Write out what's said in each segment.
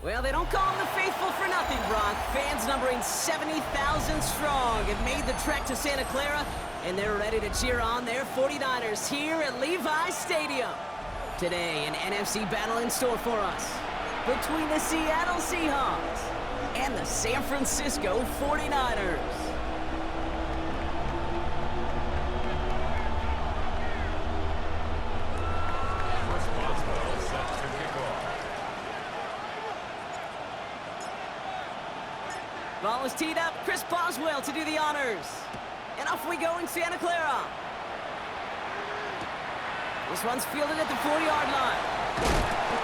Well, they don't call them the faithful for nothing, Brock. Fans numbering 70,000 strong have made the trek to Santa Clara, and they're ready to cheer on their 49ers here at Levi's Stadium. Today, an NFC battle in store for us between the Seattle Seahawks and the San Francisco 49ers. Ball is teed up. Chris Boswell to do the honors. And off we go in Santa Clara. This one's fielded at the 40-yard line.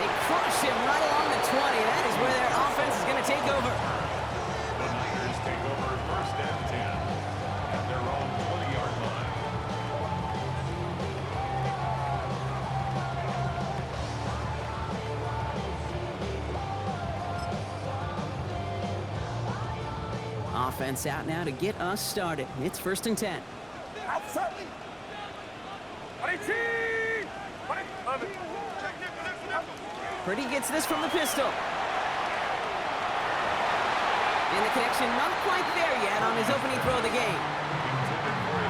They crush him right along the 20. That is where their offense is going to take over. The Niners take over first and 10 at their own 20-yard line. Offense out now to get us started. It's first and 10. Purdy gets this from the pistol. And the connection not quite there yet on his opening throw of the game.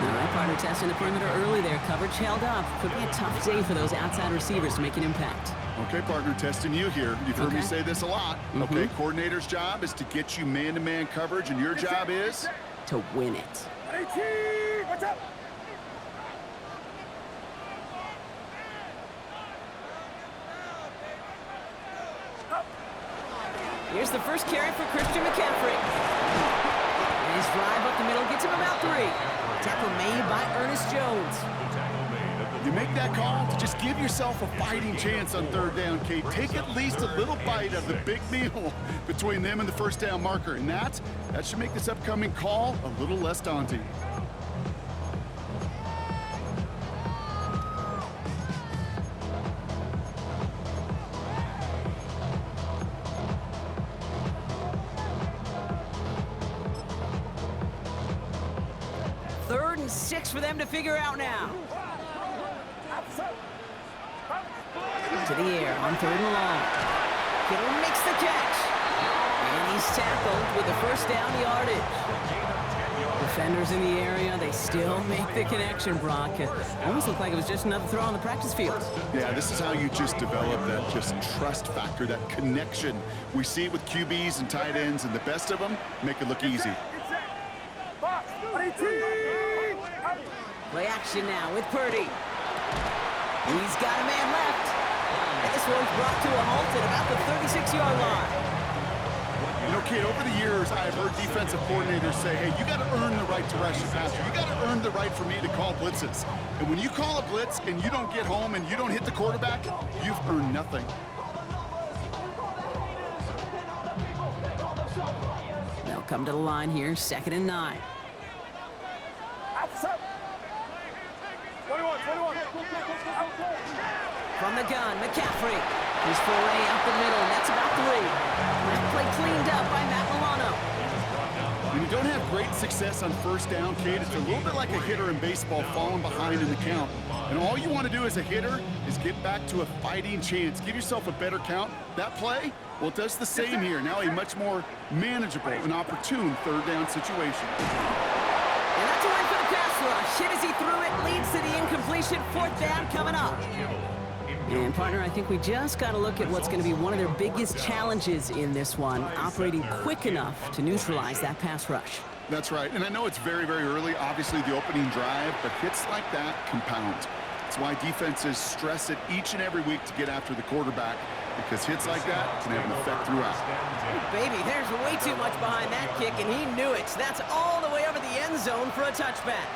All right, partner testing the perimeter early there. Coverage held up. Could be a tough day for those outside receivers to make an impact. Okay, partner, testing you here. You've heard me say this a lot. Okay, coordinator's job is to get you man-to-man coverage, and your job is? To win it. What's up? Here's the first carry for Christian McCaffrey. And his drive up the middle gets him about 3. Tackle made by Ernest Jones. You make that call to just give yourself a fighting chance on third down, Kate. Take at least a little bite of the big meal between them and the first down marker. And that should make this upcoming call a little less daunting. Third and 6 for them to figure out now. To the air on third and long. Kittle makes the catch. And he's tackled with the first down yardage. Defenders in the area, they still make the connection, Brock. It almost looked like it was just another throw on the practice field. Yeah, this is how you just develop that just trust factor, that connection. We see it with QBs and tight ends, and the best of them make it look easy. Play action now with Purdy. He's got a man left. And this one's brought to a halt at about the 36-yard line. You know, kid, over the years, I've heard defensive coordinators say, hey, you got to earn the right to rush the passer. You got to earn the right for me to call blitzes. And when you call a blitz and you don't get home and you don't hit the quarterback, you've earned nothing. They'll come to the line here, 2nd and 9. From the gun, McCaffrey. His foray up the middle, and that's about 3. That play cleaned up by Matt Milano. When you don't have great success on first down, Kate, it's a little bit like a hitter in baseball falling behind in the count. And all you want to do as a hitter is get back to a fighting chance. Give yourself a better count. That play, well, it does the same here. Now a much more manageable and opportune third down situation. And that's a win for the pass rush. Hit as he threw it, leads to the incompletion. 4th down coming up. And, partner, I think we just got to look at what's going to be one of their biggest challenges in this one, operating quick enough to neutralize that pass rush. That's right. And I know it's very, very early, obviously the opening drive, but hits like that compound. That's why defenses stress it each and every week to get after the quarterback, because hits like that can have an effect throughout. Oh, baby, there's way too much behind that kick, and he knew it. That's all the way over the end zone for a touchback.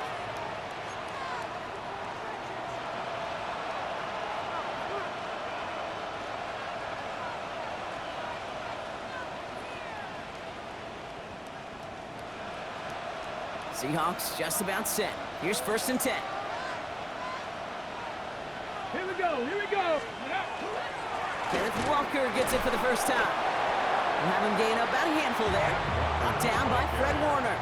Seahawks just about set. Here's 1st and 10. Here we go, here we go. Kenneth Walker gets it for the first time. We'll have him gain up about a handful there. Brought down by Fred Warner.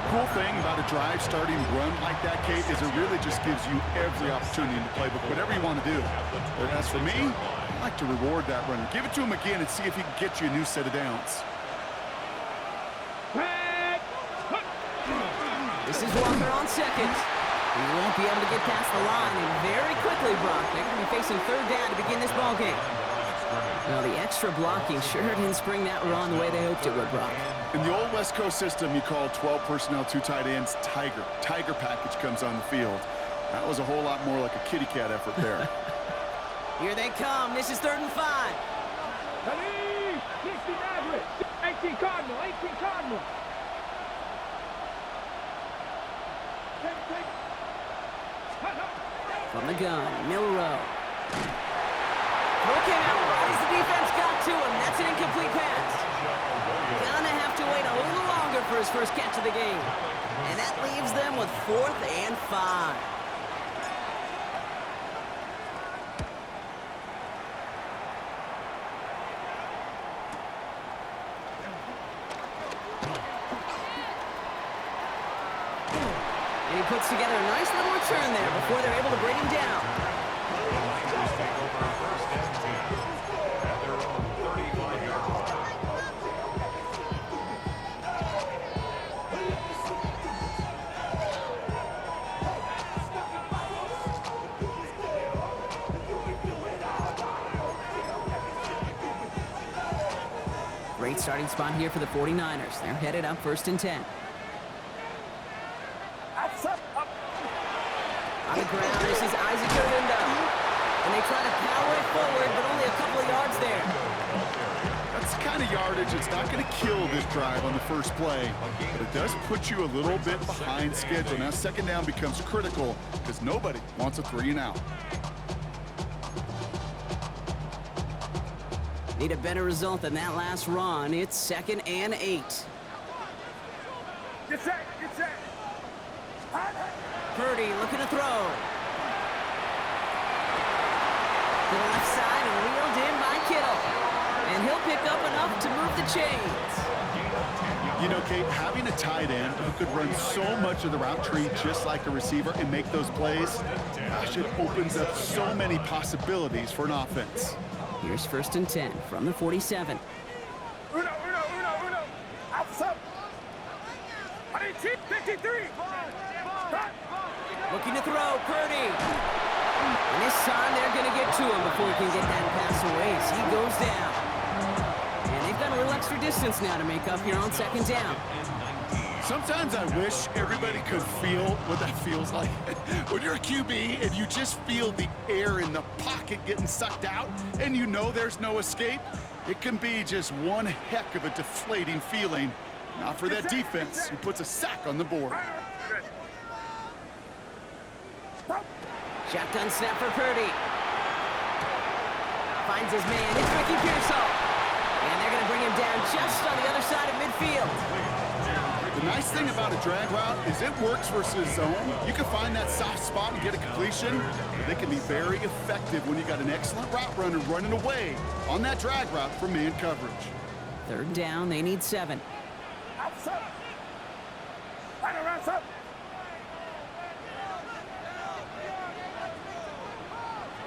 Cool thing about a drive starting run like that, Kate, is it really just gives you every opportunity in the playbook, whatever you want to do. But as for me, I like to reward that runner. Give it to him again and see if he can get you a new set of downs. This is Walker on second. He won't be able to get past the line, and very quickly, Brock, they're going to be facing third down to begin this ball game. Well, the extra blocking sure didn't spring that run the way they hoped it would, Brock. In the old West Coast system, you call 12 personnel, 2 tight ends, Tiger. Tiger package comes on the field. That was a whole lot more like a kitty cat effort there. Here they come. This is 3rd and 5. 18 Cardinal, 18 Cardinal. From the gun, Milrow. Throw came out right as the defense got to him. That's an incomplete pass. Gonna have to wait a little longer for his first catch of the game. And that leaves them with 4th and 5. And he puts together a nice little return there before they're able to bring him down. Niners take over first and 10 at their own 35-yard line. Great starting spot here for the 49ers. They're headed up 1st and 10. On the ground, this is Isaac Orlando. And they try to power it forward, but only a couple of yards there. That's the kind of yardage that's not going to kill this drive on the first play, but it does put you a little bit behind schedule. Now 2nd down becomes critical because nobody wants a 3 and out. Need a better result than that last run. It's 2nd and 8. Get set, get set. Purdy looking to throw. To the left side and wheeled in by Kittle. And he'll pick up enough to move the chains. You know, Kate, having a tight end who could run so much of the route tree just like a receiver and make those plays, gosh, it opens up so many possibilities for an offense. Here's 1st and 10 from the 47. Uno. Outside. 53. Looking to throw, Purdy. And this time they're going to get to him before he can get that pass away as he goes down. And they've got a little extra distance now to make up here on 2nd down. Sometimes I wish everybody could feel what that feels like. When you're a QB and you just feel the air in the pocket getting sucked out and you know there's no escape, it can be just one heck of a deflating feeling. Not for that defense who puts a sack on the board. Shotgun snap for Purdy. Finds his man. It's Ricky Pearsall. And they're going to bring him down just on the other side of midfield. The nice thing about a drag route is it works versus zone. You can find that soft spot and get a completion. But they can be very effective when you got an excellent route runner running away on that drag route for man coverage. 3rd down, they need 7. Outside. Outside.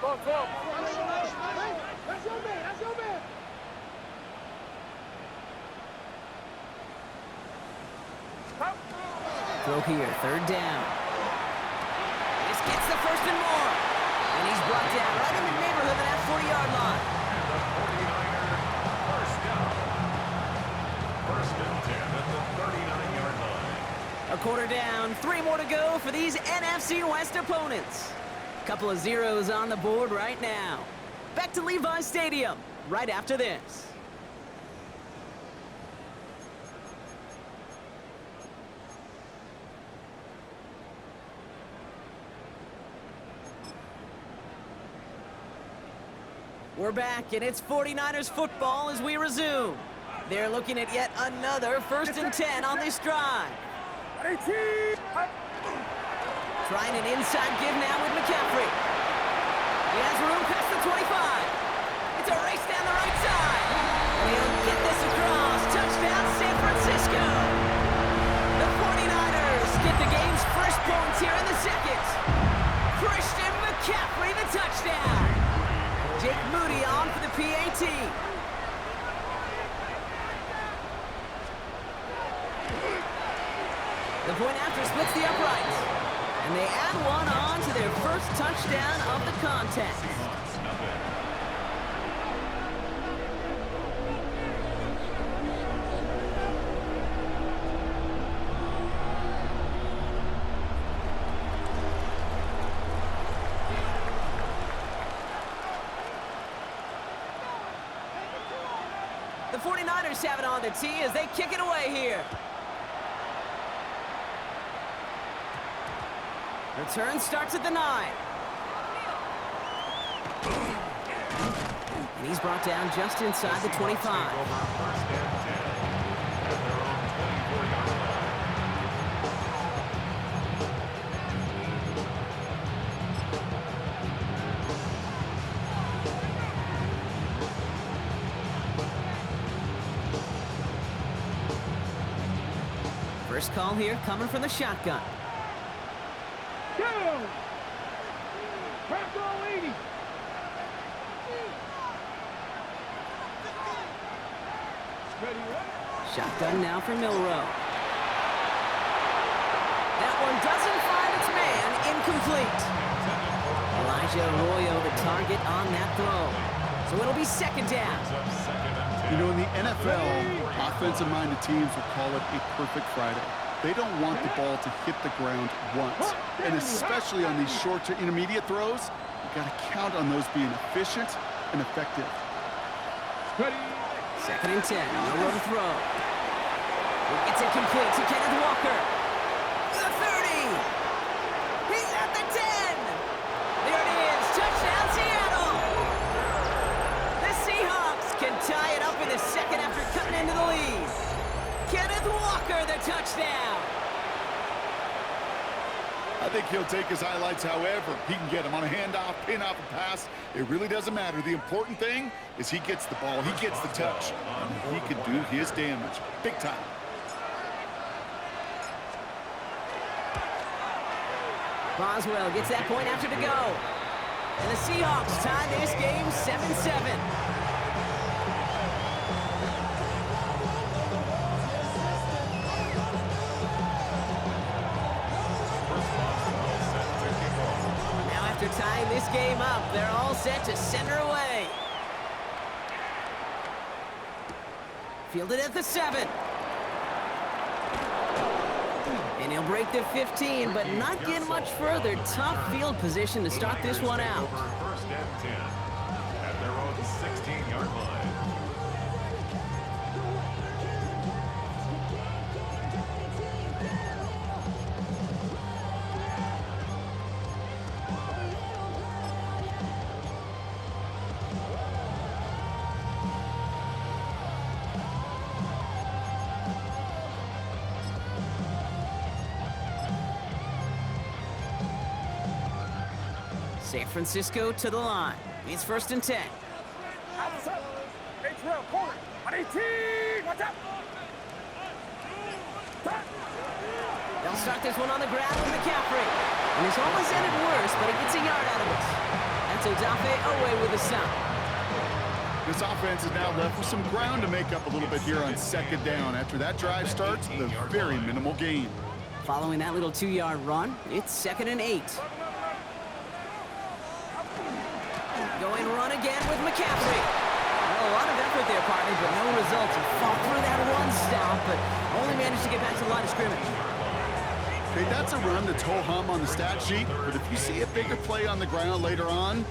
Go. That's your man. Throw here, 3rd down. This gets the 1st and more. And he's brought down right in the neighborhood of that 40-yard line. First and 10 at the 39-yard line. A quarter down, 3 more to go for these NFC West opponents. Couple of zeros on the board right now. Back to Levi Stadium right after this. We're back, and it's 49ers football as we resume. They're looking at yet another 1st and 10 on this drive. Trying an inside give now with McCaffrey. He has room past the 25. It's a race down the right side. And he'll get this across. Touchdown, San Francisco. The 49ers Jake Moody on for the PAT. The point after splits the uprights. And they add one on to their first touchdown of the contest. The 49ers have it on the tee as they kick it away here. Return starts at the 9. And he's brought down just inside the 25. First call here coming from the shotgun. Go! Crack all 80. Shotgun now for Milrow. That one doesn't find its man. Incomplete. Elijah Arroyo the target on that throw. So it'll be second down. You know, in the NFL, offensive-minded teams will call it a perfect Friday. They don't want the ball to hit the ground once. And especially on these short to intermediate throws, you got to count on those being efficient and effective. Second and 10. Nowhere to throw. It's incomplete to Kenneth Walker. The 30. He's at the 10. There it is. Touchdown, Seattle. The Seahawks can tie it up in the second after cutting into the lead. Kenneth Walker, the touchdown. I think he'll take his highlights however he can get them on a handoff, pin off, a pass. It really doesn't matter. The important thing is he gets the ball, he gets the touch, and he can do his damage. Big time. Boswell gets that point after to go. And the Seahawks tie this game 7-7. Tying this game up, they're all set to center away. Fielded at the 7. And he'll break the 15, but not get much further. Tough field position to start this one out. First and 10 at their own 16-yard line. San Francisco to the line. It's first and 10. Outside. H-Rail, corner. On 18. Watch out. They'll start this one on the ground with McCaffrey. And it's almost ended worse, but it gets a yard out of it. That's Odafe away with a stop. This offense is now left with some ground to make up a little bit here on second down. After that drive starts, the very minimal gain. Following that little 2-yard run, it's second and 8. Going run again with McCaffrey. Well, a lot of effort there, partner, but no results. He fought through that run stop, but only managed to get back to the line of scrimmage. Okay, that's a run that's ho-hum on the stat sheet, but if you see a bigger play on the ground later on,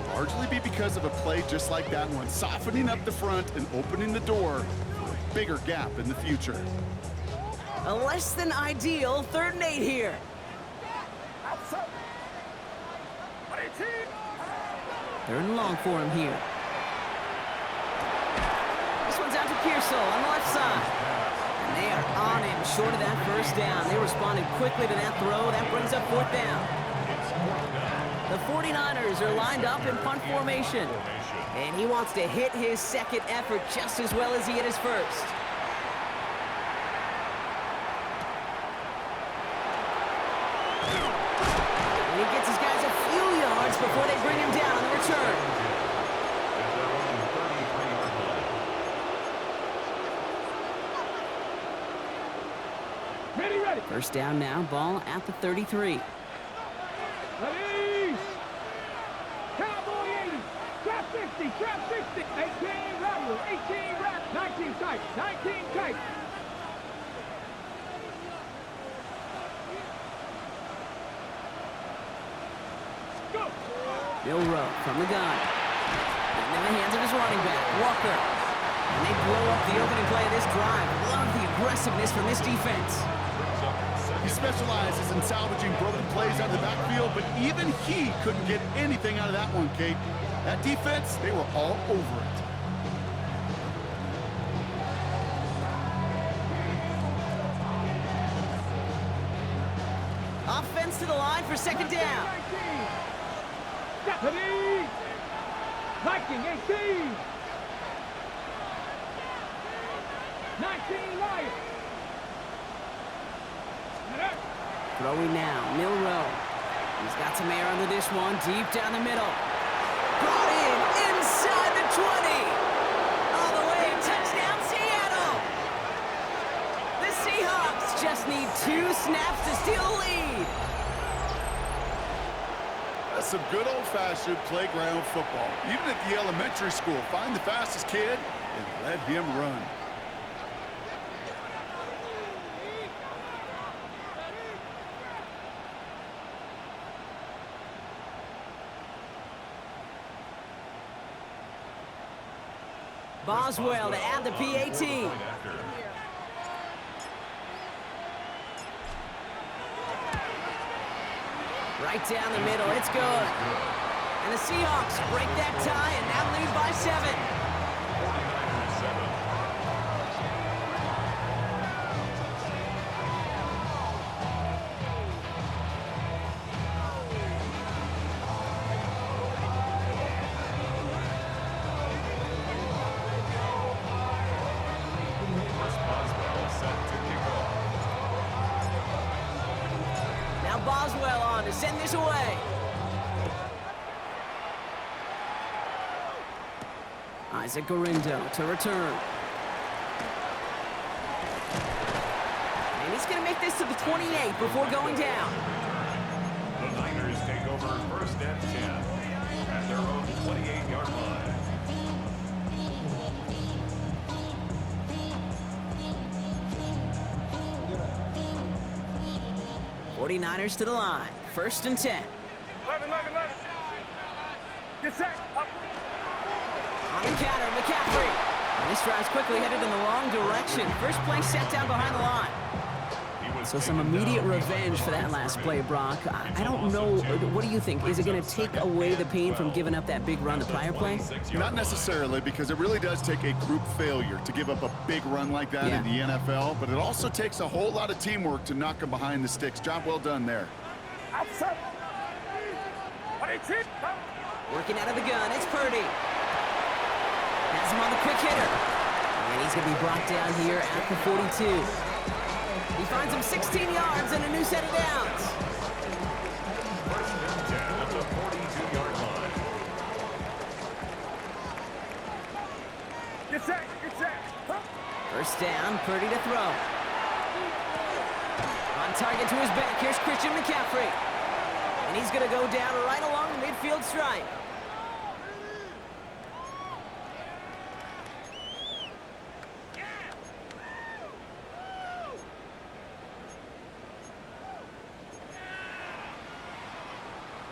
it'll largely be because of a play just like that one, softening up the front and opening the door for a bigger gap in the future. A less than ideal 3rd and 8 here. Outside. On 18. 3rd and long for him here. This one's out to Pearsall on the left side. And they are on him short of that first down. They responded quickly to that throw. That brings up 4th down. The 49ers are lined up in punt formation. And he wants to hit his second effort just as well as he hit his first. And he gets his guys a few yards before they bring him down on the return. First down now, ball at the 33. Ready. Cowboy 80. Trap 60. Trap 60. 18 regular. 18 wrap. 19 tight. 19 tight. Go. Milrow from the gun. In the hands of his running back, Walker. And they blow up the opening play of this drive. Love the aggressiveness from this defense. He specializes in salvaging broken plays out of the backfield, but even he couldn't get anything out of that one, Kate. That defense, they were all over it. Offense to the line for second down. Deputy. Viking 18. 19 Lions. Throwing now, Milrow. He's got some air under this one, deep down the middle. Brought in inside the 20. All the way, touchdown Seattle. The Seahawks just need 2 snaps to steal the lead. That's some good old-fashioned playground football. Even at the elementary school, find the fastest kid and let him run. Boswell to add the PAT. Right down the middle, it's good. And the Seahawks break that tie and now lead by 7. Boswell on to send this away. Isaac Gorindo to return. And he's going to make this to the 28 before going down. The Niners take over first and 10 at their own 28-yard line. 49ers to the line. First and 10. 11. Get set. Up. On the counter, McCaffrey. And this drive's quickly headed in the wrong direction. First play set down behind the line. So some immediate revenge for that last play, Brock. I don't know. What do you think? Is it going to take away the pain from giving up that big run the prior play? Not necessarily, because it really does take a group failure to give up a big run like that in the NFL, but it also takes a whole lot of teamwork to knock them behind the sticks. Job well done there. Outside. 22. Working out of the gun, it's Purdy. Has him on the quick hitter. And he's going to be brought down here at the 42. He finds him 16 yards and a new set of downs. First and 10 at the 42-yard line. Get set. First down, Purdy to throw. On target to his back, here's Christian McCaffrey. And he's going to go down right along the midfield stripe.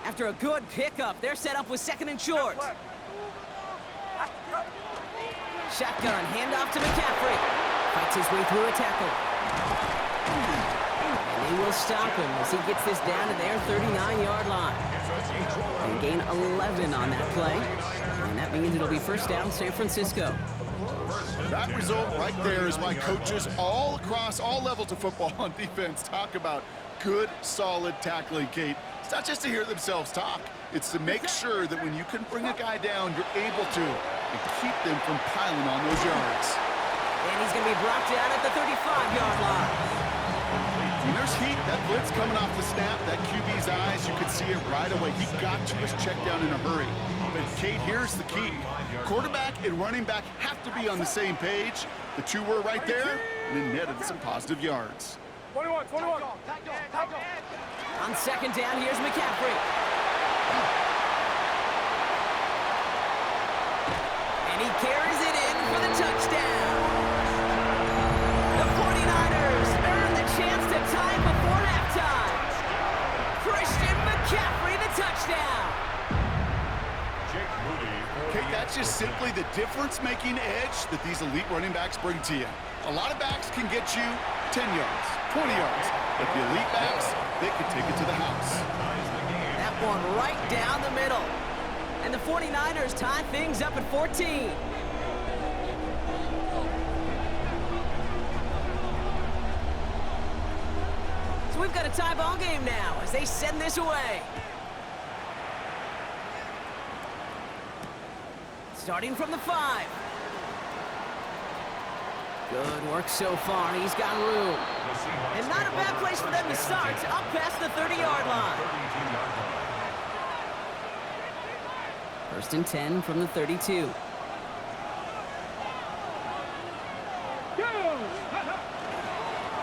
After a good pickup, they're set up with second and short. Shotgun, handoff to McCaffrey. Fights his way through a tackle. And they will stop him as he gets this down to their 39-yard line. And gain 11 on that play. And that means it'll be first down San Francisco. That result right there is why coaches all across all levels of football on defense talk about good, solid tackling, Kate. It's not just to hear themselves talk. It's to make sure that when you can bring a guy down, you're able to and keep them from piling on those yards. And he's going to be brought down at the 35-yard line. When there's heat, that blitz coming off the snap, that QB's eyes, you could see it right away. He got to his check down in a hurry. But, Kate, here's the key. Quarterback and running back have to be on the same page. The two were right there, and it netted some positive yards. 21, 21. On second down, here's McCaffrey. And he carries it in for the touchdown. The 49ers earn the chance to tie it before halftime. Christian McCaffrey, the touchdown. Okay, that's just simply the difference-making edge that these elite running backs bring to you. A lot of backs can get you 10 yards, 20 yards, but the elite backs, they can take it to the house. That one right down the middle. And the 49ers tie things up at 14. So we've got a tie ball game now as they send this away. Starting from the 5. Good work so far. He's got room. And not a bad place for them to start, up past the 30-yard line. First and 10 from the 32.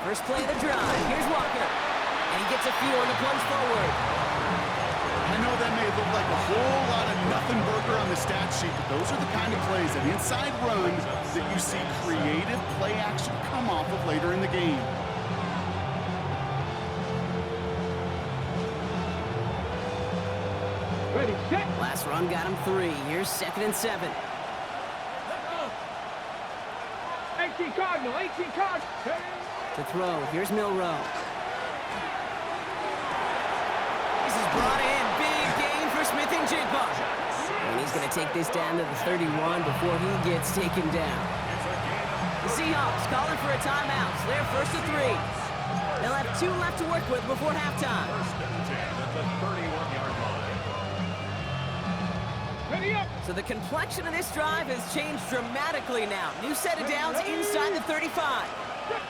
First play of the drive. Here's Walker. And he gets a few on the plunge forward. I know that may look like a whole lot of nothing burger on the stat sheet, but those are the kind of plays, an inside run, that you see creative play action come off of later in the game. Ready, set. Last run got him 3. Here's second and 7. 18 Cardinal, 18 Cardinal. To throw. Here's Milrow. This is brought in. Big gain for Smith and Jigba. And he's going to take this down to the 31 before he gets taken down. The Seahawks calling for a timeout. So they're first to 3. They'll have 2 left to work with before halftime. First and 10 at the 31-yard line. Ready up. So the complexion of this drive has changed dramatically now. New set of downs inside the 35.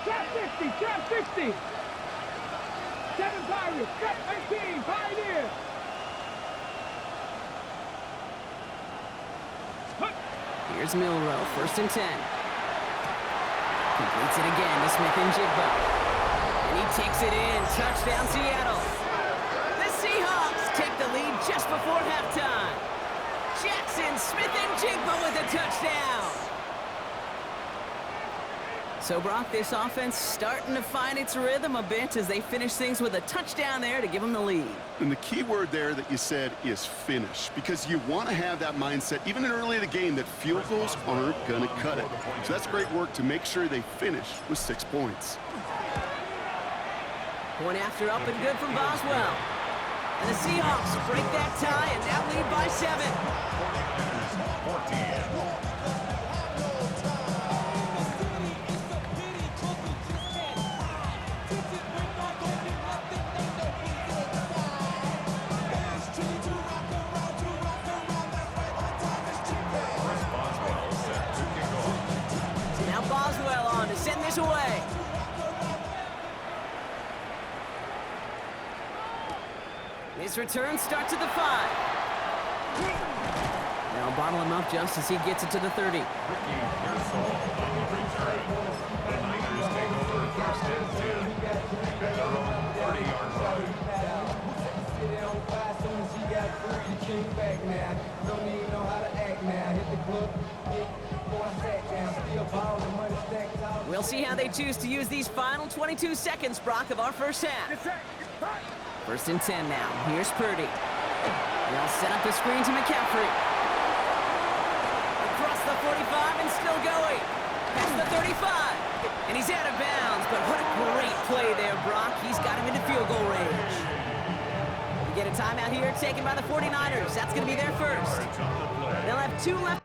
Trap 50, trap 50. 7 Pirates, trap 18, Pioneer. Here's Milrow, first and 10. Completes it again to Smith and Jigba. And he takes it in. Touchdown, Seattle. The Seahawks take the lead just before halftime. Jackson, Smith and Jigba with a touchdown. So, Brock, this offense starting to find its rhythm a bit as they finish things with a touchdown there to give them the lead. And the key word there that you said is finish, because you want to have that mindset, even in early in the game, that field goals aren't going to cut it. So that's great work to make sure they finish with 6 points. Point after up and good from Boswell. And the Seahawks break that tie and now lead by 7. 14. Now Boswell on to send this away. His return starts at the 5. Now bottle him up just as he gets it to the 30. Ricky Pearsall on the return. The Niners take over first and 10 at their own 30-yard line. We'll see how they choose to use these final 22 seconds, Brock, of our first half. First and 10 now. Here's Purdy. They'll set up the screen to McCaffrey. Across the 45 and still going. Past the 35. And he's out of bounds, but what a great play there, Brock. He's got him into field goal range. We get a timeout here taken by the 49ers. That's going to be their first. They'll have 2 left.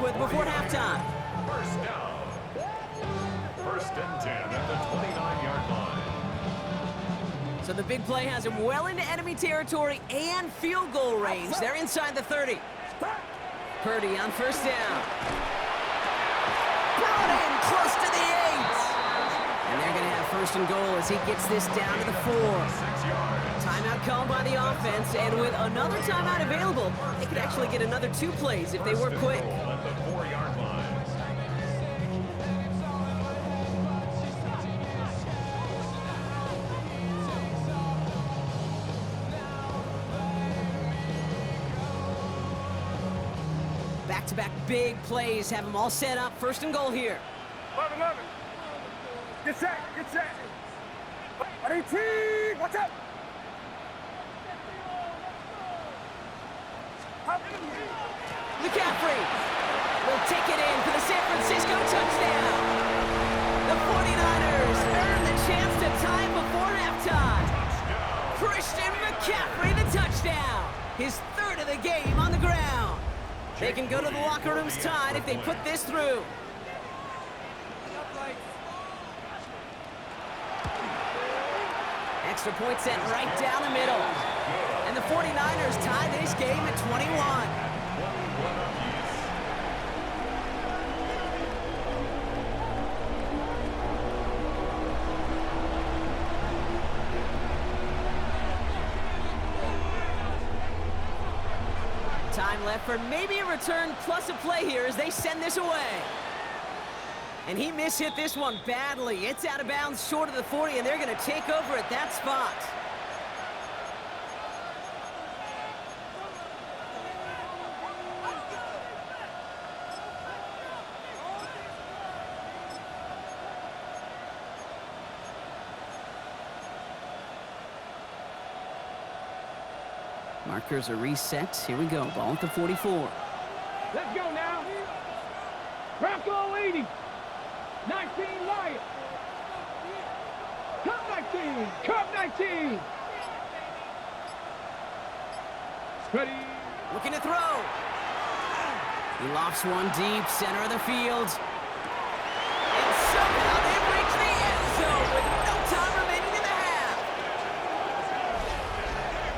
with before halftime. First down. First and 10 at the 29-yard line. So the big play has him well into enemy territory and field goal range. They're inside the 30. Purdy on first down. Brought in close to the 8. And they're going to have first and goal as he gets this down to the 4. 6 yards. Timeout called by the offense, and with another timeout available, they could actually get another 2 plays if they were quick. At the 4-yard line. Back-to-back big plays have them all set up. First and goal here. 11. Get set, get set. 18, watch out. McCaffrey will take it in for the San Francisco touchdown. The 49ers earn the chance to tie it before halftime. Christian McCaffrey, the touchdown. His 3rd of the game on the ground. They can go to the locker rooms tied if they put this through. Extra point set right down the middle. And the 49ers tie this game at 21. Time left for maybe a return plus a play here as they send this away. And he mishit this one badly. It's out of bounds short of the 40, and they're going to take over at that spot. Markers are reset. Here we go. Ball at the 44. Let's go now. Bronco 80. 19 Lions. Cup 19. Cup 19. Ready. Looking to throw. He lofts one deep, center of the field. And somehow they reach the end zone with no time remaining in the half.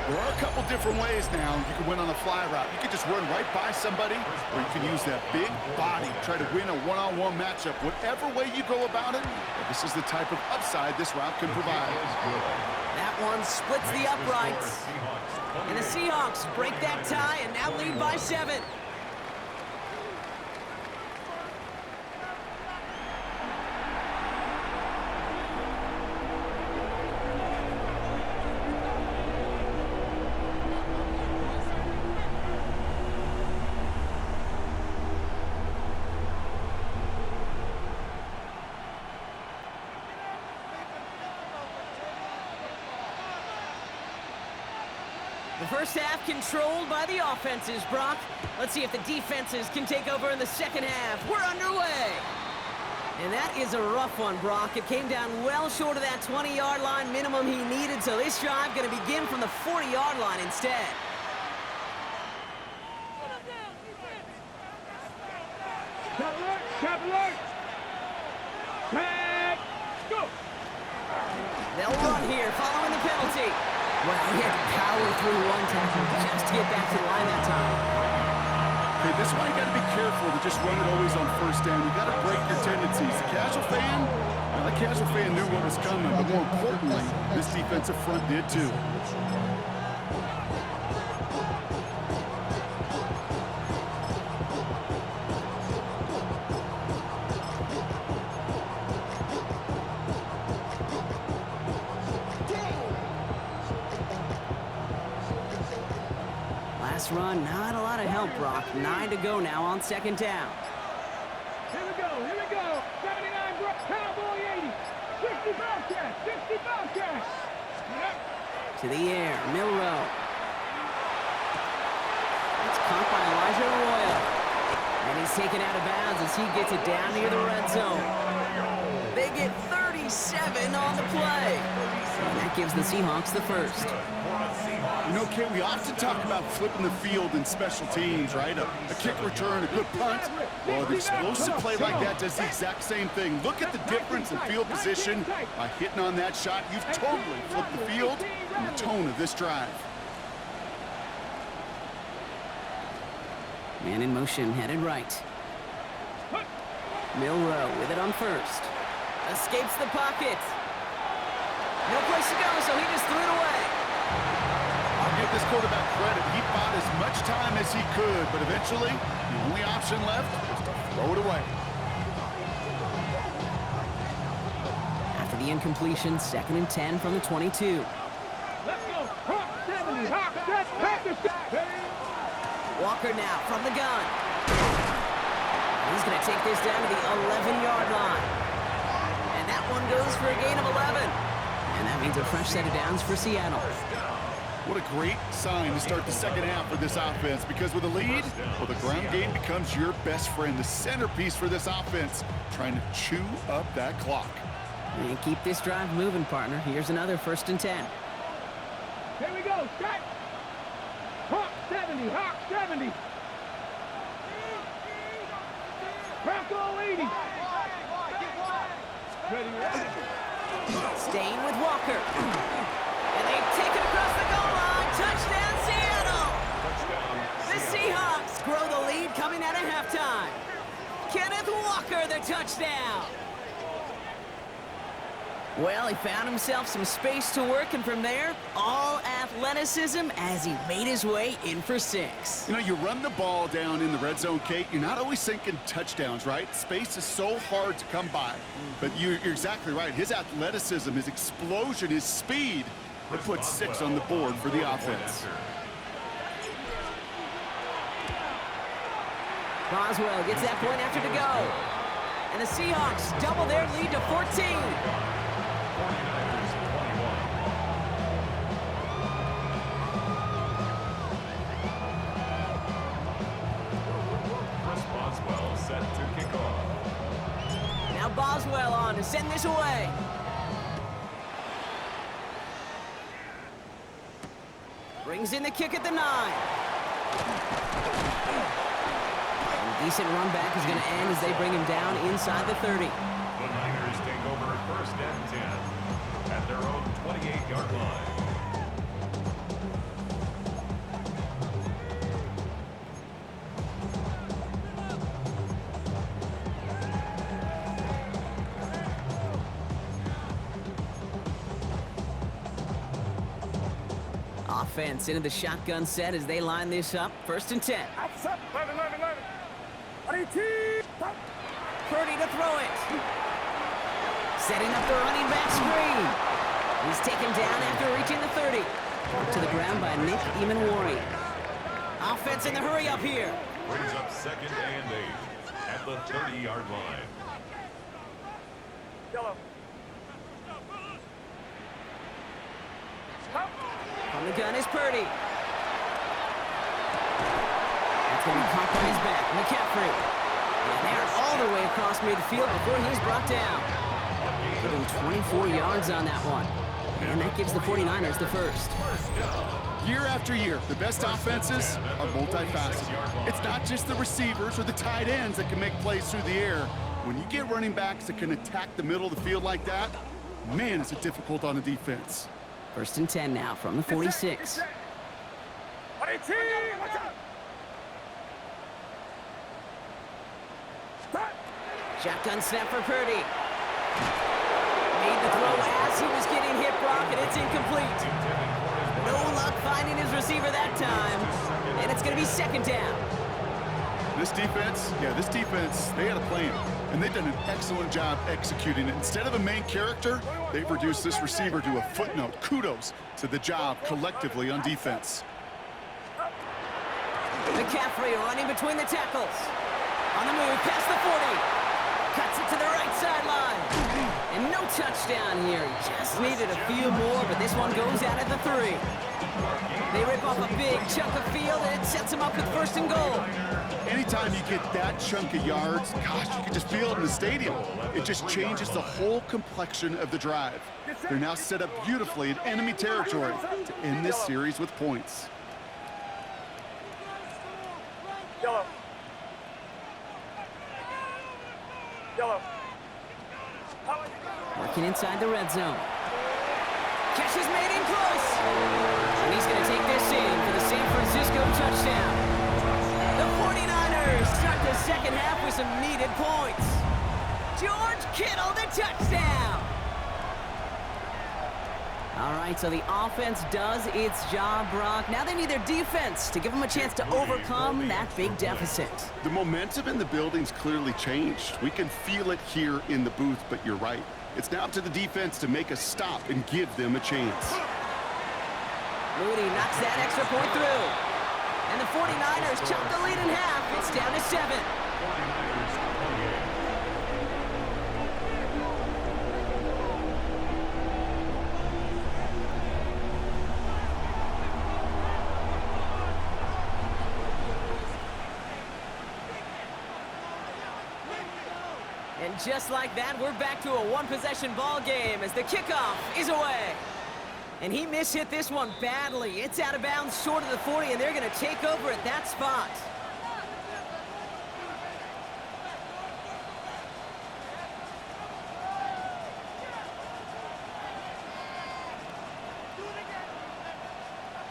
There are a couple different ways now you can win on a fly route. You can just run right by somebody, or you can use that big body, try to win a one-on-one matchup. Whatever way you go about it, this is the type of upside this route can provide. That one splits the uprights. And the Seahawks break that tie and now lead by 7. The first half controlled by the offenses, Brock. Let's see if the defenses can take over in the second half. We're underway. And that is a rough one, Brock. It came down well short of that 20-yard line minimum he needed, so this drive going to begin from the 40-yard line instead. Trap alert. Tag. Go. They'll run here following the penalty. Well, he had to power through one tackle just to get back to the line that time. Okay, this one you got to be careful to just run it always on first down. You got to break your tendencies. The casual fan, well, the casual fan knew what was coming, but more importantly, this defensive front did too. Last run, not a lot of help, Brock. 9 to go now on second down. Here we go. 79 Cowboy 80. 60 Bobcats. 60 Bobcats. To the air, Milrow. It's caught by Elijah Arroyo. And he's taken out of bounds as he gets it down near the red zone. They get 37 on the play. And that gives the Seahawks the first. You know, Kate, we often talk about flipping the field in special teams, right? A kick return, a good punt. Well, an explosive play like that does the exact same thing. Look at the difference in field position. By hitting on that shot, you've totally flipped the field and the tone of this drive. Man in motion, headed right. Milrow with it on first. Escapes the pocket. No place to go, so he just threw it away. I'll give this quarterback credit. He bought as much time as he could, but eventually, the only option left was to throw it away. After the incompletion, 2nd and 10 from the 22. Let's go. Hawk 70. Hawk set. Practice. Walker now from the gun. He's going to take this down to the 11-yard line. And that one goes for a gain of 11. And that means a fresh set of downs for Seattle. What a great sign to start the second half for this offense, because with a lead, well, the ground game becomes your best friend, the centerpiece for this offense, trying to chew up that clock. And keep this drive moving, partner. Here's another 1st and 10. Here we go. Strike. Hawk 70. Hawk 70. Bronco 80. Ready. Staying with Walker. And they take it across the goal line. Touchdown, Seattle! The Seahawks grow the lead coming out of halftime. Kenneth Walker, the touchdown. Well, he found himself some space to work, and from there, all athleticism as he made his way in for 6. You know, you run the ball down in the red zone, Kate, you're not always thinking touchdowns, right? Space is so hard to come by. But you're exactly right. His athleticism, his explosion, his speed, it puts 6 on the board for the offense. Boswell gets that point after to go. And the Seahawks double their lead to 14. Boswell set to kick off. Now Boswell on to send this away. Brings in the kick at the 9. And a decent run back is going to end as they bring him down inside the 30. The Niners take over 1st and 10 at their own 28-yard line. Offense into the shotgun set as they line this up. 1st and 10. Purdy to throw it. Setting up the running back screen. He's taken down after reaching the 30. To the ground by Nick Emanwari. Offense in the hurry up here. Brings up 2nd and 8 at the 30-yard line. From the gun is Purdy. That's going to be caught on his back. McCaffrey. And they're all the way across midfield before he's brought down. Give him 24 yards on that one. And that gives the 49ers the first. Year after year, the best offenses are multifaceted. It's not just the receivers or the tight ends that can make plays through the air. When you get running backs that can attack the middle of the field like that, man, is it difficult on a defense. 1st and 10 now from the 46. Shotgun snap for Purdy. Made the throw as he was getting hit, Brock, and it's incomplete. No luck finding his receiver that time. And it's going to be 2nd down. This defense, they had a plan. And they've done an excellent job executing it. Instead of a main character, they've reduced this receiver to a footnote. Kudos to the job collectively on defense. McCaffrey running between the tackles. On the move, past the 40. Cuts it to the right sideline. And no touchdown here. He just needed a few more, but this one goes out at the 3. They rip off a big chunk of field, and it sets them up with first and goal. Anytime you get that chunk of yards, gosh, you can just feel it in the stadium. It just changes the whole complexion of the drive. They're now set up beautifully in enemy territory to end this series with points. Yellow. Yellow. Working inside the red zone. Catch is made in close. And he's going to take this in for the San Francisco touchdown. The 49ers start the second half with some needed points. George Kittle, the touchdown. All right, so the offense does its job, Brock. Now they need their defense to give them a chance to overcome that big deficit. The momentum in the building's clearly changed. We can feel it here in the booth, but you're right. It's now up to the defense to make a stop and give them a chance. Moody knocks that extra point through. And the 49ers chop the lead in half. It's down to 7. And just like that, we're back to a one-possession ball game as the kickoff is away. And he mishit this one badly. It's out of bounds short of the 40, and they're going to take over at that spot.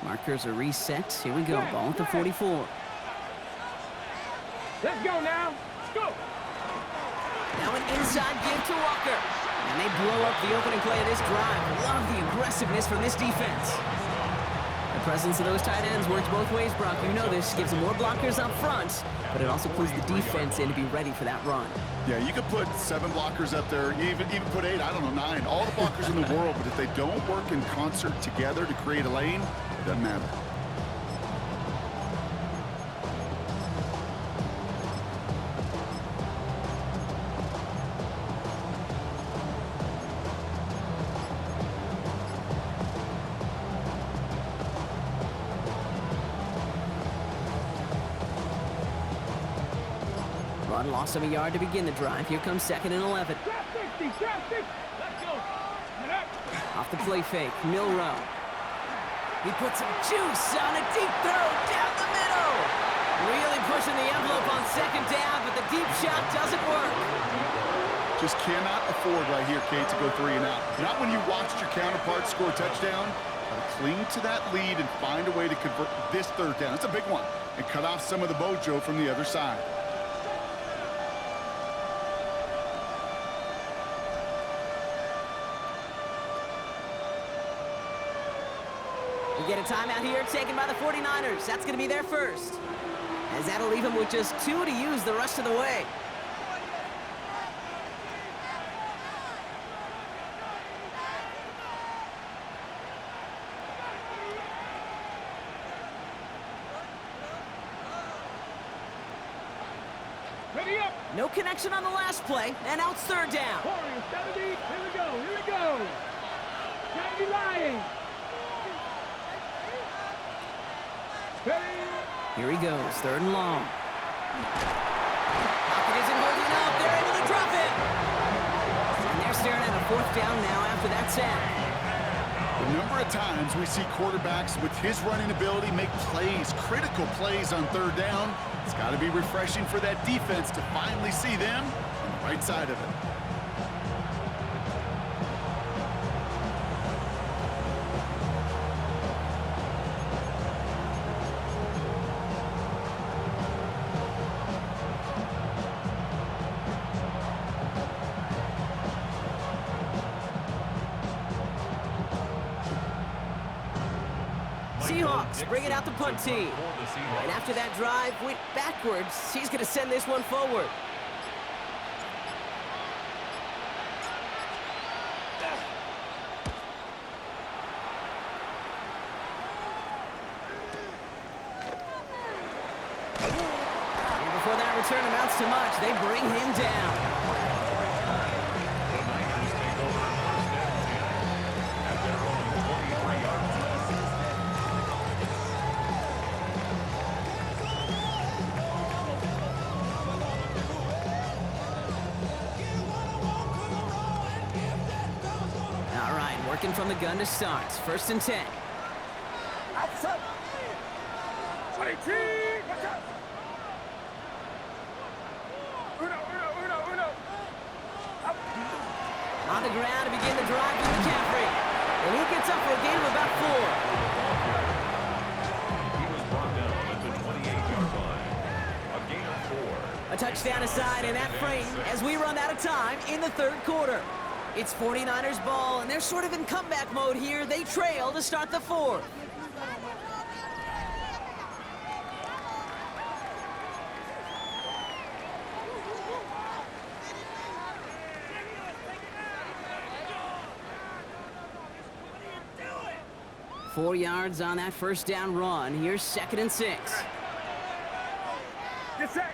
Markers are reset. Here we go. Ball at the 44. Let's go now. Go. Now an inside give to Walker. And they blow up the opening play of this drive. Love the aggressiveness from this defense. The presence of those tight ends works both ways, Brock. You know this. Gives them more blockers up front, but it also pulls the defense in to be ready for that run. Yeah, you could put 7 blockers up there, even put 8, I don't know, 9. All the blockers in the world, but if they don't work in concert together to create a lane, it doesn't matter. Run loss of a yard to begin the drive. Here comes 2nd and 11. Trap 60. Trap 60. Let's go. Get up. Off the play fake, Milrow. He puts some juice on a deep throw down the middle. Really pushing the envelope on 2nd down, but the deep shot doesn't work. Just cannot afford right here, Kate, to go 3 and out. Not when you watched your counterpart score a touchdown. Gotta cling to that lead and find a way to convert this 3rd down. It's a big one. And cut off some of the mojo from the other side. We get a timeout here taken by the 49ers. That's going to be their first. As that'll leave them with just 2 to use the rest of the way. Ready up. No connection on the last play, and now it's 3rd down. 40, 70. Here we go. Here we go. Can't be lying. Ready. Here he goes, 3rd and long. Pocket isn't holding up. They're able to drop it. And they're staring at a 4th down now after that sack. The number of times we see quarterbacks with his running ability make plays, critical plays on 3rd down. It's got to be refreshing for that defense to finally see them on the right side of it. Seahawks bring it out the punt team. And after that drive went backwards, he's going to send this one forward. And before that return amounts to much, they bring him down. The Niners take over 1st and 10 at their own 43-yard line. Working from the gun to start. First and 10. Outside. 22. Watch out. Uno. Up. On the ground to begin the drive with McCaffrey. And he gets up for a gain of about 4. He was brought down at the 28-yard line. A gain of 4. A touchdown aside in that frame as we run out of time in the third quarter. It's 49ers ball, and they're sort of in comeback mode here. They trail to start the fourth. Four yards on that first down run. Here's second and 6. Get set.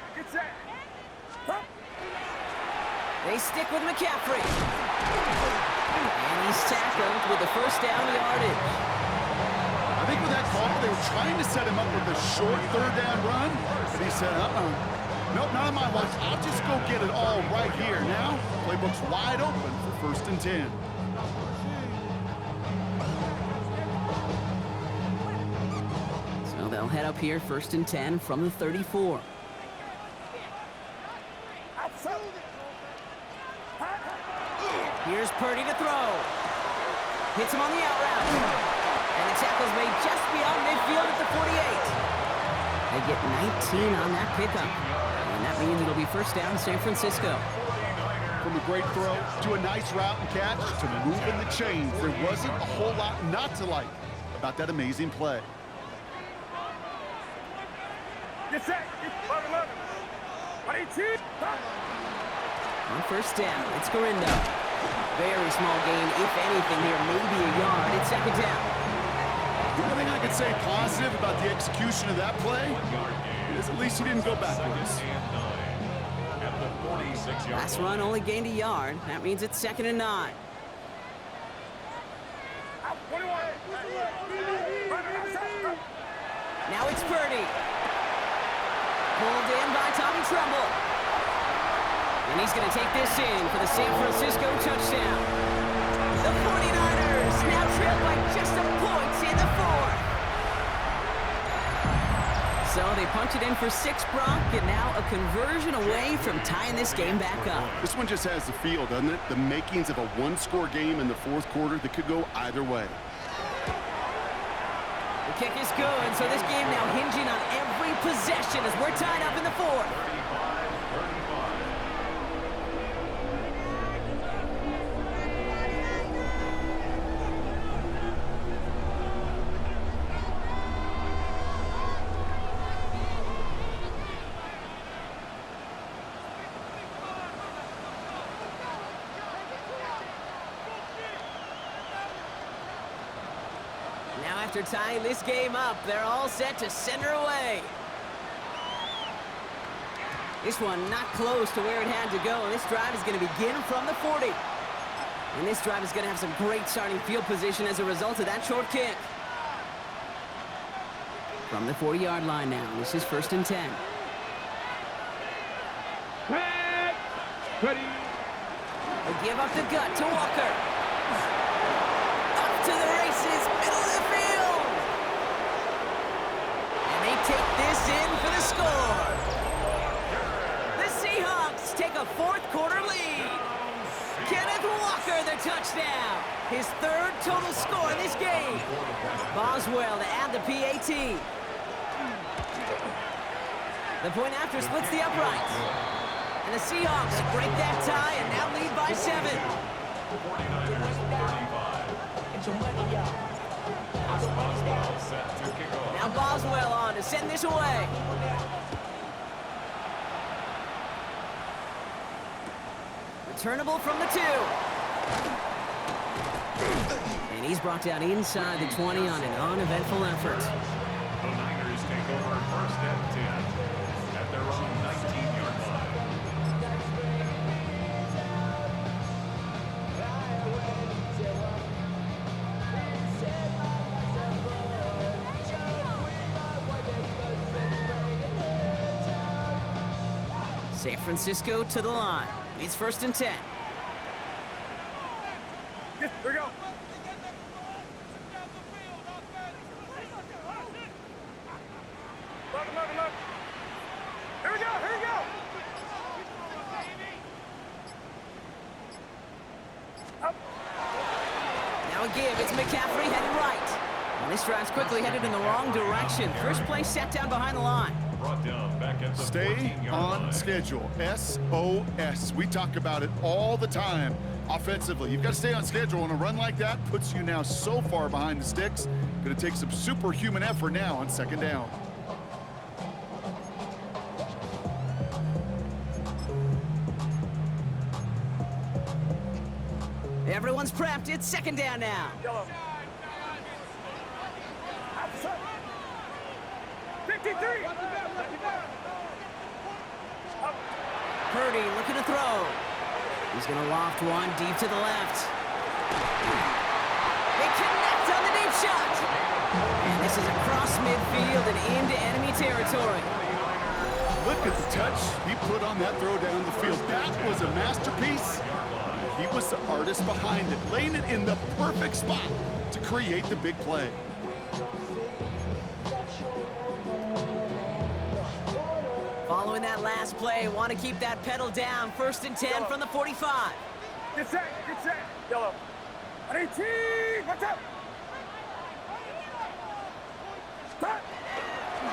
Up. They stick with McCaffrey. And he's tackled with the first down yardage. I think with that call, they were trying to set him up with a short third down run, but he said, nope, not on my watch. I'll just go get it all right here. Now, playbook's wide open for first and 10. So they'll head up here, first and 10 from the 34. Outside. Here's Purdy to throw. Hits him on the out route. And the tackle's made just beyond midfield at the 48. They get 19 on that pickup. And that means it'll be first down San Francisco. From a great throw to a nice route and catch to moving the chains, there wasn't a whole lot not to like about that amazing play. Get set. 11. 22. On first down, it's Garindo. Very small gain, if anything here, maybe a yard. It's second down. The only thing I could say positive about the execution of that play is at least he didn't go backwards. Last run only gained a yard. That means it's second and 9. Now it's Purdy. Pulled in by Tommy Tremble. And he's going to take this in for the San Francisco touchdown. The 49ers now trail by just a point in the fourth. So they punch it in for 6, Brock, and now a conversion away from tying this game back up. This one just has the feel, doesn't it? The makings of a one-score game in the fourth quarter that could go either way. The kick is good, so this game now hinging on every possession as we're tied up in the fourth. Now after tying this game up, they're all set to send her away. This one not close to where it had to go. This drive is going to begin from the 40. And this drive is going to have some great starting field position as a result of that short kick. From the 40-yard line now, this is first and 10. Flag. Ready. They give up the gut to Walker. Up to the races, middle of the field. And they take this in for the score. The Seahawks take a fourth-quarter lead. Kenneth Walker, the touchdown. His third total score in this game. Boswell to add the PAT. The point after splits the uprights. And the Seahawks break that tie and now lead by 7. Now Boswell on to send this away. Returnable from the 2. And he's brought down inside the 20 on an uneventful effort. The Niners take over first and 10 at their own 19-yard line. San Francisco to the line. It's first and 10. Here we go. Now a give. It's McCaffrey headed right. And this drive's quickly headed in the wrong direction. First play set down behind the line. Brought down back at the Stay 14-yard on line. schedule. SOS. We talk about it all the time offensively. You've got to stay on schedule, and a run like that puts you now so far behind the sticks. Going to take some superhuman effort now on second down. Everyone's prepped. It's second down now. Yellow. Outside. 53. Purdy looking to throw. He's going to loft one deep to the left. They connect on the deep shot. And this is across midfield and into enemy territory. Look at the touch he put on that throw down the field. That was a masterpiece. He was the artist behind it, laying it in the perfect spot to create the big play. Following that last play, want to keep that pedal down. First and 10 from the 45. Get set. Get set. Yellow. 18. Watch out. Cut.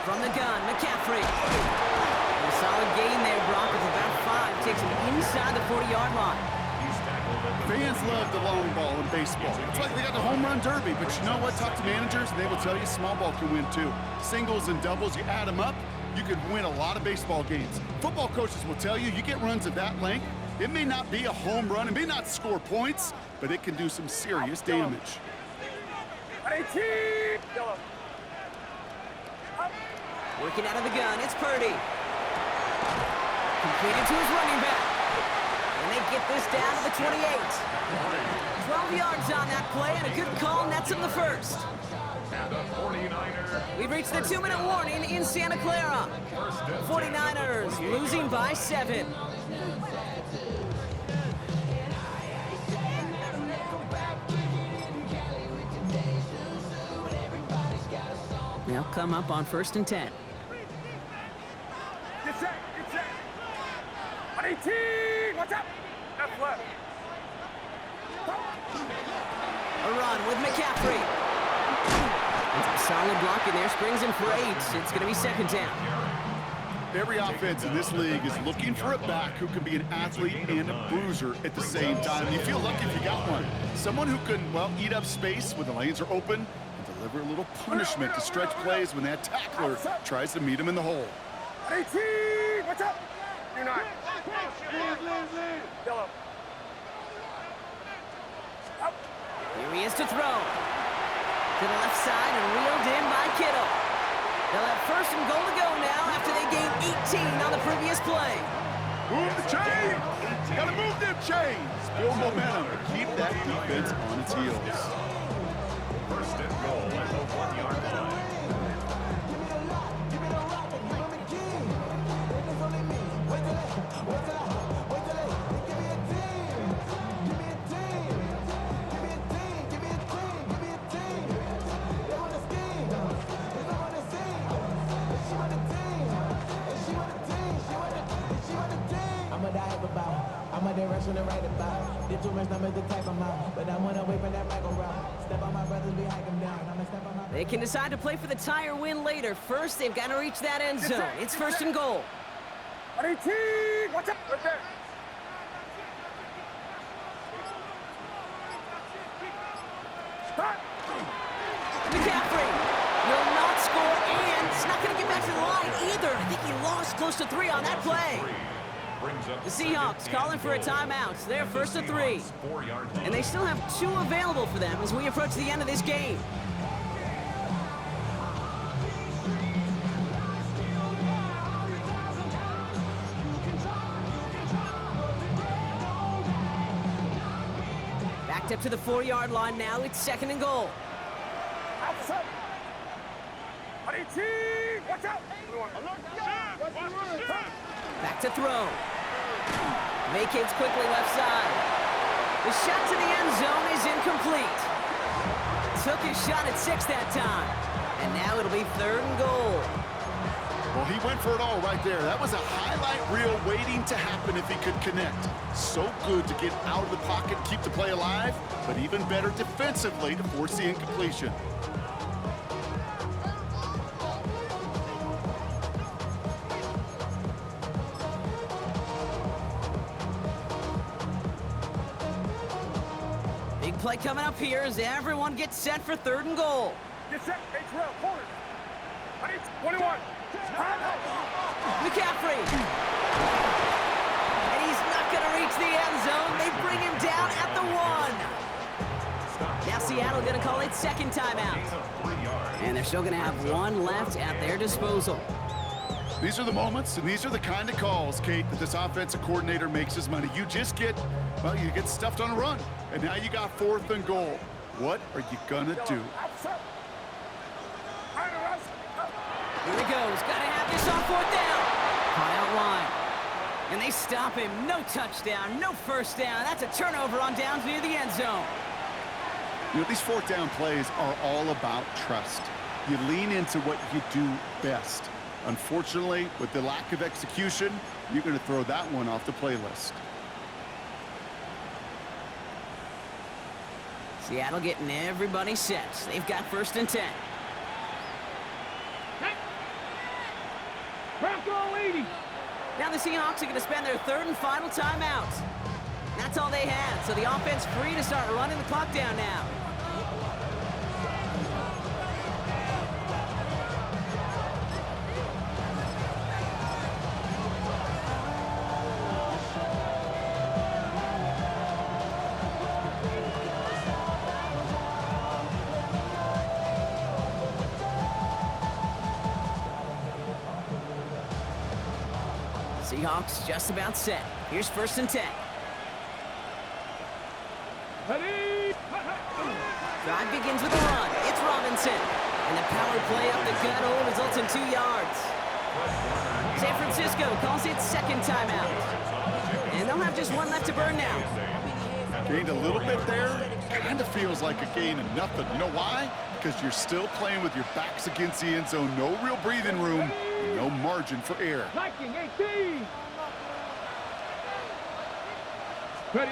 From the gun, McCaffrey. A solid gain there, Brock. It's about 5. Takes him inside the 40-yard line. He's tackled at the Fans love the long ball in baseball. It's like they got the home run derby, but you know what? Talk to managers, and they will tell you small ball can win too. Singles and doubles, you add them up, you could win a lot of baseball games. Football coaches will tell you, you get runs of that length, it may not be a home run, it may not score points, but it can do some serious damage. 18. Yellow. Working out of the gun, it's Purdy. Completed to his running back. And they get this down to the 28. 12 yards on that play, and a good call nets him the first. And a 49er. We've reached the 2-minute warning in Santa Clara. 49ers losing by 7. They'll come up on first and 10. Get set. Get set. 18. Watch out. Left left. A run with McCaffrey. It's a solid block in there, springs him for 8. It's going to be second down. Every offense in this league is looking for a back who can be an athlete and a bruiser at the same time. You feel lucky if you got one. Someone who can, well, eat up space when the lanes are open and deliver a little punishment to stretch plays when that tackler tries to meet him in the hole. 18. Watch out. You're not. Yellow. Up. Here he is to throw. To the left side and reeled in by Kittle. They'll have first and goal to go now after they gained 18 on the previous play. Move the chains! Gotta move them chains! Build momentum. Keep that defense on its heels. First and goal at the 1-yard line. I'm a direction to write about. Did too much numbers to type them out. But I want to wait for that Michael route. Step on my brothers, we hike them down. I'ma step on my... They can decide to play for the tie or win later. First, they've got to reach that end zone. It's first and goal. 18. Watch out. Right there. Cut. McCaffrey will not score, and it's not going to get back to the line either. I think he lost close to 3 on that play. The Seahawks calling for a timeout. They're first and 3. And they still have 2 available for them as we approach the end of this game. Backed up to the 4-yard line now. It's second and goal. Outside. 18. Watch out. Back to throw. Vacates quickly left side. The shot to the end zone is incomplete. Took his shot at 6 that time. And now it'll be third and goal. Well, he went for it all right there. That was a highlight reel waiting to happen if he could connect. So good to get out of the pocket, keep the play alive, but even better defensively to force the incompletion. Big play coming up here as everyone gets set for 3rd and goal. Get set. H-Rail, corner. 21. McCaffrey. And he's not going to reach the end zone. They bring him down at the 1. Now Seattle going to call it 2nd timeout. And they're still going to have 1 left at their disposal. These are the moments, and these are the kind of calls, Kate, that this offensive coordinator makes his money. You just get, well, you get stuffed on a run, and now you got 4th and goal. What are you going to do? Here he goes. Got to have this on 4th down. High out line. And they stop him. No touchdown, no 1st down. That's a turnover on downs near the end zone. You know, these 4th down plays are all about trust. You lean into what you do best. Unfortunately, with the lack of execution, you're going to throw that one off the playlist. Seattle getting everybody set. They've got 1st and 10. Bronco leading. Now the Seahawks are going to spend their 3rd and final timeout. That's all they had, so the offense free to start running the clock down now. Seahawks just about set. Here's 1st and 10. Ready? Drive begins with a run. It's Robinson. And the power play up the gut hole results in 2 yards. San Francisco calls it 2nd timeout. And they'll have just 1 left to burn now. Gained a little bit there. Kind of feels like a gain of nothing. You know why? Because you're still playing with your backs against the end zone. No real breathing room. And no margin for error. Liking 18. Ready?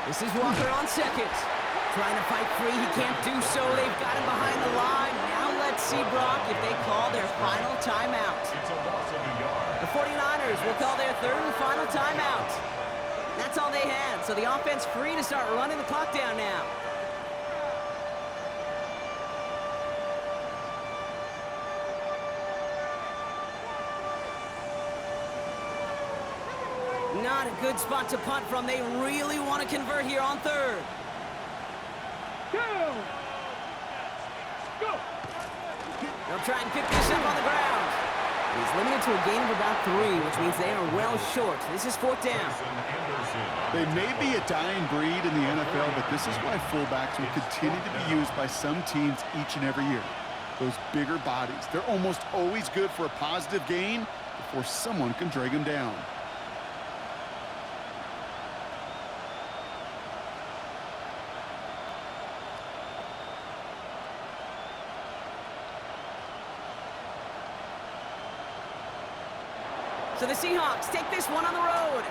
This is Walker on 2nd. Trying to fight free. He can't do so. They've got him behind the line. Now let's see, Brock, if they call their final timeout. The 49ers will call their 3rd and final timeout. That's all they had, so the offense free to start running the clock down now. Not a good spot to punt from. They really want to convert here on 3rd. Go. They'll try and pick this up on the ground. He's limited to a gain of about 3, which means they are well short. This is 4th down. They may be a dying breed in the NFL, but this is why fullbacks will continue to be used by some teams each and every year. Those bigger bodies, they're almost always good for a positive gain before someone can drag them down. So the Seahawks take this one on the road.